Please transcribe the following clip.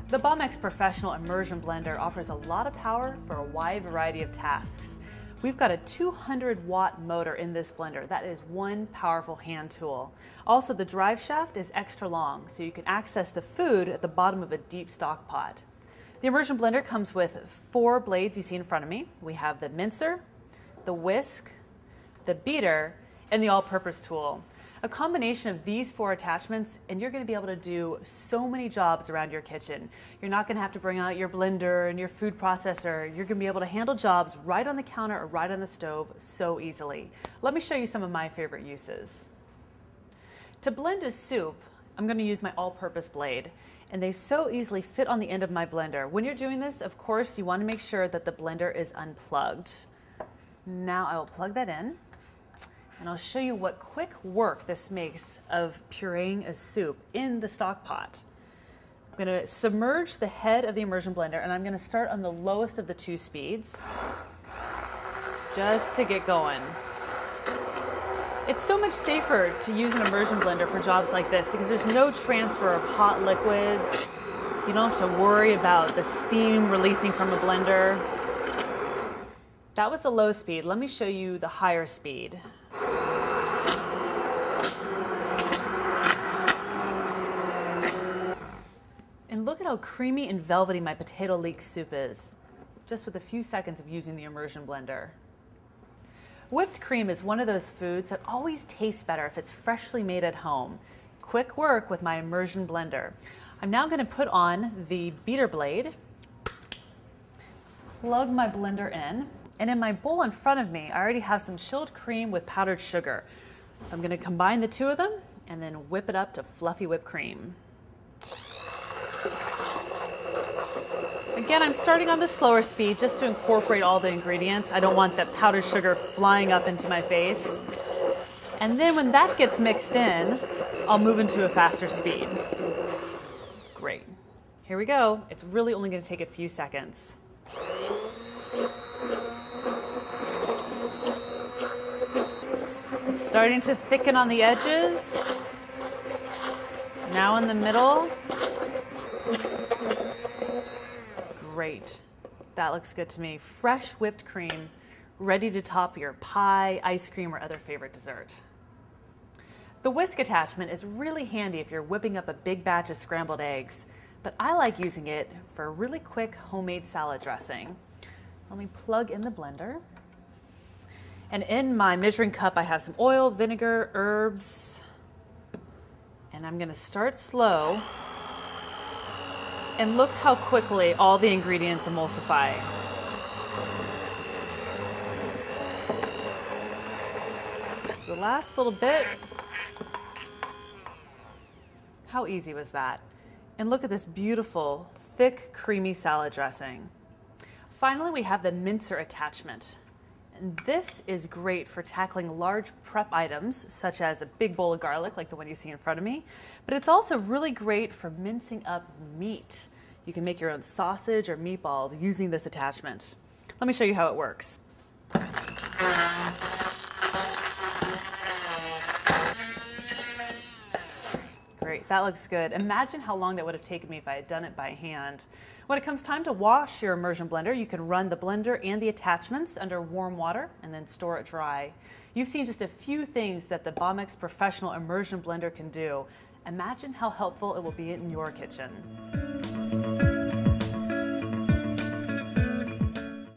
The Bamix Professional Immersion Blender offers a lot of power for a wide variety of tasks. We've got a 200-watt motor in this blender. That is one powerful hand tool. Also, the drive shaft is extra long, so you can access the food at the bottom of a deep stock pot. The immersion blender comes with 4 blades you see in front of me. We have the mincer, the whisk, the beater, and the all-purpose tool. A combination of these 4 attachments and you're going to be able to do so many jobs around your kitchen. You're not going to have to bring out your blender and your food processor. You're going to be able to handle jobs right on the counter or right on the stove so easily. Let me show you some of my favorite uses. To blend a soup, I'm going to use my all-purpose blade, and they so easily fit on the end of my blender. When you're doing this, of course, you want to make sure that the blender is unplugged. Now I will plug that in. And I'll show you what quick work this makes of pureeing a soup in the stock pot. I'm going to submerge the head of the immersion blender, and I'm going to start on the lowest of the 2 speeds, just to get going. It's so much safer to use an immersion blender for jobs like this because there's no transfer of hot liquids. You don't have to worry about the steam releasing from a blender. That was the low speed. Let me show you the higher speed. And look at how creamy and velvety my potato leek soup is, just with a few seconds of using the immersion blender. Whipped cream is one of those foods that always tastes better if it's freshly made at home. Quick work with my immersion blender. I'm now going to put on the beater blade, plug my blender in, and in my bowl in front of me, I already have some chilled cream with powdered sugar. So I'm going to combine the 2 of them and then whip it up to fluffy whipped cream. Again, I'm starting on the slower speed just to incorporate all the ingredients. I don't want that powdered sugar flying up into my face. And then when that gets mixed in, I'll move into a faster speed. Great. Here we go. It's really only going to take a few seconds. It's starting to thicken on the edges. Now in the middle. Great. That looks good to me. Fresh whipped cream, ready to top your pie, ice cream, or other favorite dessert. The whisk attachment is really handy if you're whipping up a big batch of scrambled eggs, but I like using it for a really quick homemade salad dressing. Let me plug in the blender. And in my measuring cup, I have some oil, vinegar, herbs, and I'm going to start slow. And look how quickly all the ingredients emulsify. Just the last little bit. How easy was that? And look at this beautiful, thick, creamy salad dressing. Finally, we have the mincer attachment. And this is great for tackling large prep items, such as a big bowl of garlic, like the one you see in front of me. But it's also really great for mincing up meat. You can make your own sausage or meatballs using this attachment. Let me show you how it works. Great, that looks good. Imagine how long that would have taken me if I had done it by hand. When it comes time to wash your immersion blender, you can run the blender and the attachments under warm water and then store it dry. You've seen just a few things that the Bamix Professional Immersion Blender can do. Imagine how helpful it will be in your kitchen.